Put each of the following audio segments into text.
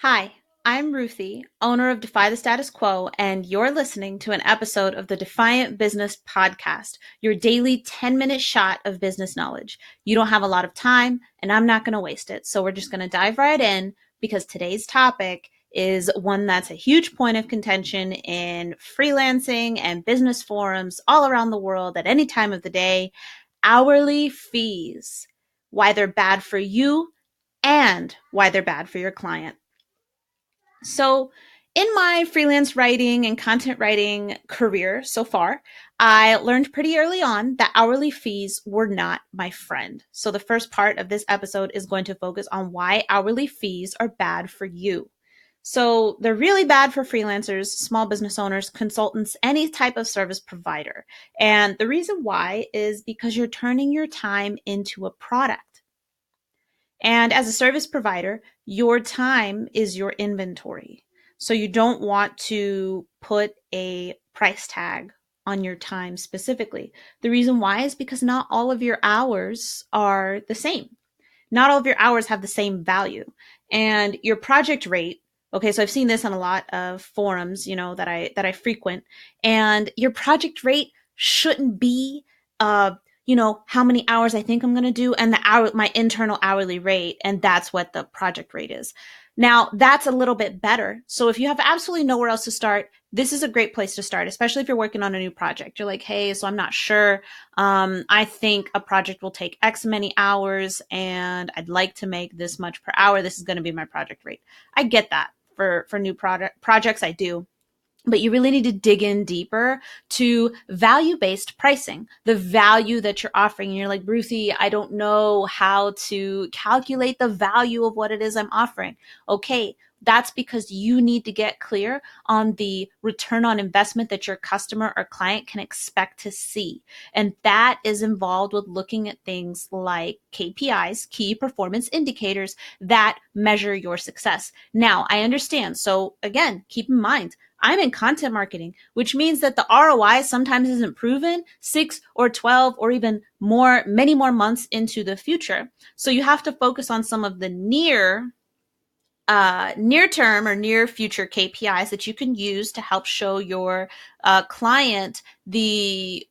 Hi, I'm Ruthie, owner of Defy the Status Quo, and you're listening to an episode of the Defiant Business Podcast, your daily 10-minute shot of business knowledge. You don't have a lot of time, and I'm not going to waste it. So we're just going to dive right in because today's topic is one that's a huge point of contention in freelancing and business forums all around the world at any time of the day. Hourly fees, why they're bad for you and why they're bad for your client. So, in my freelance writing and content writing career so far, I learned pretty early on that hourly fees were not my friend. So, the first part of this episode is going to focus on why hourly fees are bad for you. So, they're really bad for freelancers, small business owners, consultants, any type of service provider. And the reason why is because you're turning your time into a product. And as a service provider, your time is your inventory. So you don't want to put a price tag on your time specifically. The reason why is because not all of your hours are the same. Not all of your hours have the same value. And your project rate, okay, so I've seen this on a lot of forums, that I frequent, and your project rate shouldn't be uh how many hours I think I'm going to do and my internal hourly rate, and that's what the project rate is. Now, that's a little bit better. So if you have absolutely nowhere else to start, this is a great place to start, especially if you're working on a new project. You're like, hey, so I'm not sure. I think a project will take X many hours and I'd like to make this much per hour. This is going to be my project rate. I get that for new projects. I do. But you really need to dig in deeper to value-based pricing, the value that you're offering. And you're like, Ruthie, I don't know how to calculate the value of what it is I'm offering. Okay, that's because you need to get clear on the return on investment that your customer or client can expect to see. And that is involved with looking at things like KPIs, key performance indicators, that measure your success. Now, I understand. So again, keep in mind, I'm in content marketing, which means that the ROI sometimes isn't proven 6 or 12 or even more, many more months into the future. So you have to focus on some of the near term or near future KPIs that you can use to help show your client the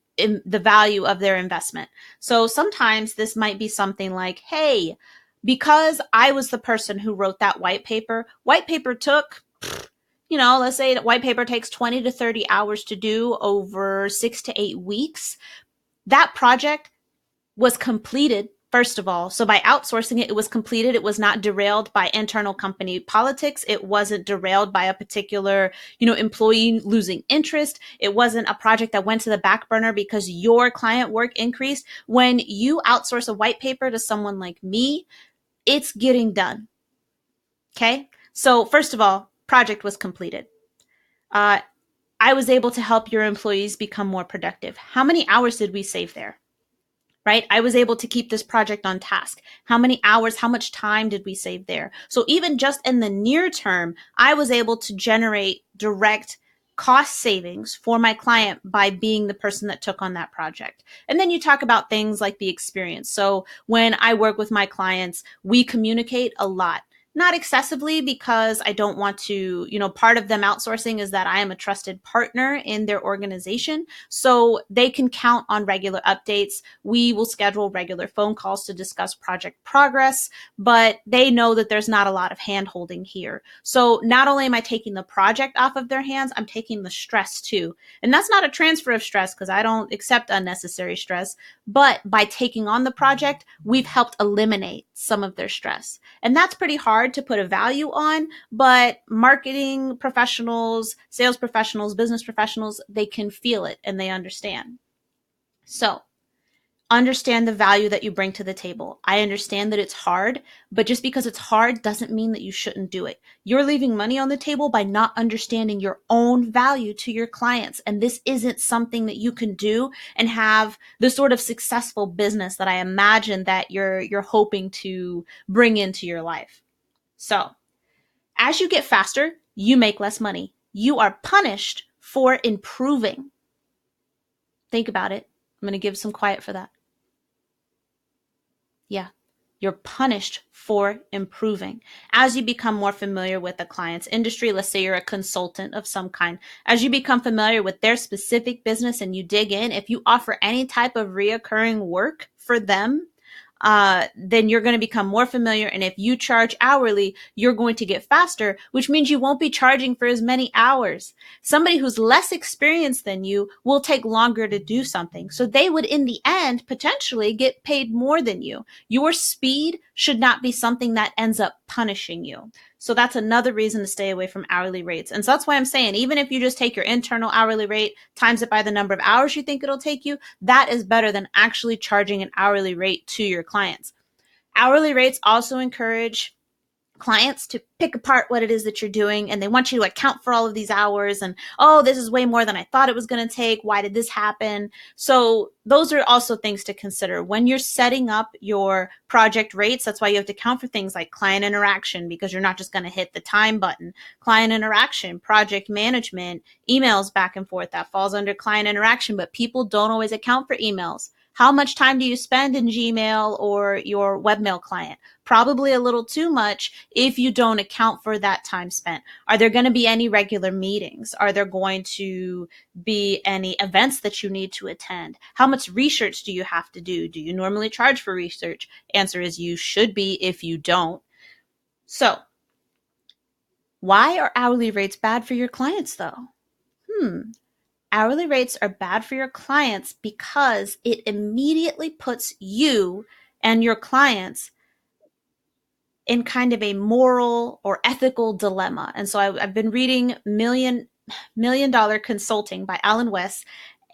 value of their investment. So sometimes this might be something like, hey, because I was the person who wrote that white paper took, let's say that white paper takes 20 to 30 hours to do over 6 to 8 weeks. That project was completed, first of all. So by outsourcing it, it was completed. It was not derailed by internal company politics. It wasn't derailed by a particular, employee losing interest. It wasn't a project that went to the back burner because your client work increased. When you outsource a white paper to someone like me, it's getting done. Okay. So first of all, project was completed. Uh, I was able to help your employees become more productive. How many hours did we save there? Right? I was able to keep this project on task. How many hours, how much time did we save there? So even just in the near term, I was able to generate direct cost savings for my client by being the person that took on that project. And then you talk about things like the experience. So when I work with my clients, we communicate a lot. Not excessively, because I don't want to, part of them outsourcing is that I am a trusted partner in their organization. So they can count on regular updates. We will schedule regular phone calls to discuss project progress, but they know that there's not a lot of hand holding here. So not only am I taking the project off of their hands, I'm taking the stress too. And that's not a transfer of stress, because I don't accept unnecessary stress. But by taking on the project, we've helped eliminate some of their stress. And that's pretty hard to put a value on, but marketing professionals, sales professionals, business professionals, they can feel it and they understand. So understand the value that you bring to the table. I understand that it's hard, but just because it's hard doesn't mean that you shouldn't do it. You're leaving money on the table by not understanding your own value to your clients. And this isn't something that you can do and have the sort of successful business that I imagine that you're hoping to bring into your life. So, as you get faster, you make less money. You are punished for improving. Think about it. I'm going to give some quiet for that. Yeah. You're punished for improving. As you become more familiar with the client's industry, let's say you're a consultant of some kind, as you become familiar with their specific business and you dig in, if you offer any type of reoccurring work for them, then you're going to become more familiar. And if you charge hourly, you're going to get faster, which means you won't be charging for as many hours. Somebody who's less experienced than you will take longer to do something. So they would, in the end, potentially get paid more than you. Your speed should not be something that ends up punishing you. So that's another reason to stay away from hourly rates. And so that's why I'm saying, even if you just take your internal hourly rate, times it by the number of hours you think it'll take you, that is better than actually charging an hourly rate to your clients. Hourly rates also encourage clients to pick apart what it is that you're doing, and they want you to account for all of these hours, and oh, this is way more than I thought it was going to take. Why did this happen? So those are also things to consider when you're setting up your project rates. That's why you have to account for things like client interaction, because you're not just going to hit the time button. Client interaction, project management, emails back and forth, that falls under client interaction, but people don't always account for emails. How much time do you spend in Gmail or your webmail client? Probably a little too much if you don't account for that time spent. Are there going to be any regular meetings? Are there going to be any events that you need to attend? How much research do you have to do? Do you normally charge for research? Answer is you should be if you don't. So, why are hourly rates bad for your clients though? Hourly rates are bad for your clients because it immediately puts you and your clients in kind of a moral or ethical dilemma. And so I've been reading Million Dollar Consulting by Alan West.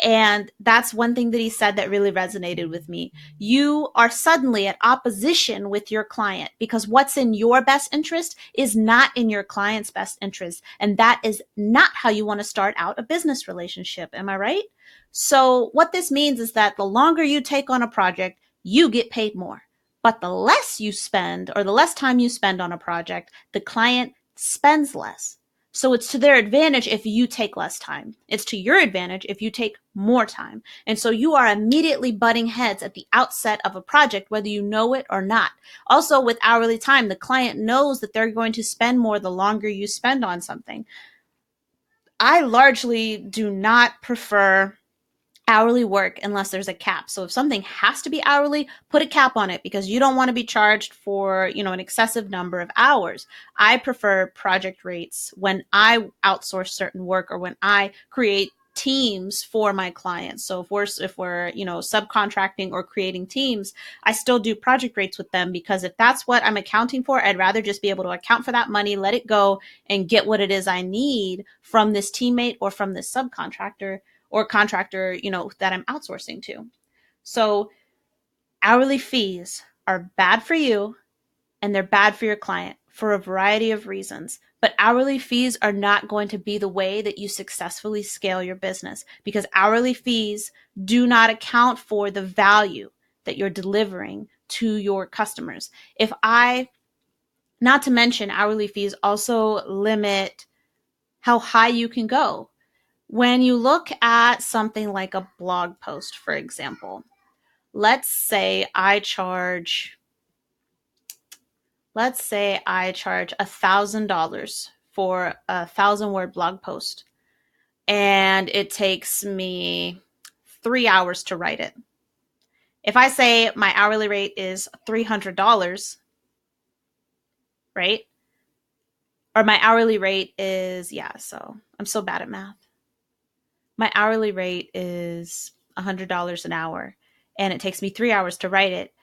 And that's one thing that he said that really resonated with me. You are suddenly at opposition with your client because what's in your best interest is not in your client's best interest. And that is not how you want to start out a business relationship. Am I right? So what this means is that the longer you take on a project, you get paid more. But the less you spend or the less time you spend on a project, the client spends less. So it's to their advantage if you take less time. It's to your advantage if you take more time. And so you are immediately butting heads at the outset of a project, whether you know it or not. Also, with hourly time, the client knows that they're going to spend more the longer you spend on something. I largely do not prefer hourly work unless there's a cap. So if something has to be hourly, put a cap on it because you don't want to be charged for, an excessive number of hours. I prefer project rates when I outsource certain work or when I create teams for my clients. So if we're subcontracting or creating teams, I still do project rates with them because if that's what I'm accounting for, I'd rather just be able to account for that money, let it go, and get what it is I need from this teammate or from this subcontractor or contractor, that I'm outsourcing to. So hourly fees are bad for you and they're bad for your client for a variety of reasons. But hourly fees are not going to be the way that you successfully scale your business because hourly fees do not account for the value that you're delivering to your customers. Not to mention, hourly fees also limit how high you can go. When you look at something like a blog post, for example, let's say I charge $1,000 for 1,000-word blog post, and it takes me 3 hours to write it. If I say my hourly rate is $300, right? Or my hourly rate is, so I'm so bad at math. My hourly rate is $100 an hour and it takes me 3 hours to write it,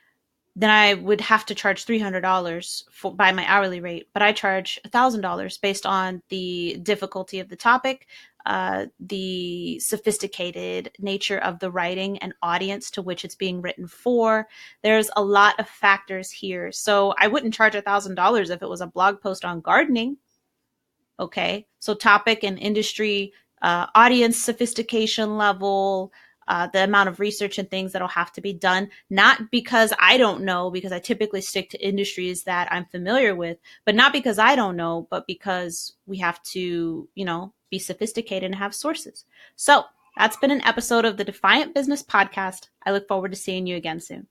then I would have to charge $300 by my hourly rate. But I charge $1,000 based on the difficulty of the topic, the sophisticated nature of the writing and audience to which it's being written for. There's a lot of factors here. So I wouldn't charge $1,000 if it was a blog post on gardening. Okay, so topic and industry, audience sophistication level, the amount of research and things that'll have to be done, not because I don't know, because I typically stick to industries that I'm familiar with, but not because I don't know, but because we have to, be sophisticated and have sources. So that's been an episode of the Defiant Business Podcast. I look forward to seeing you again soon.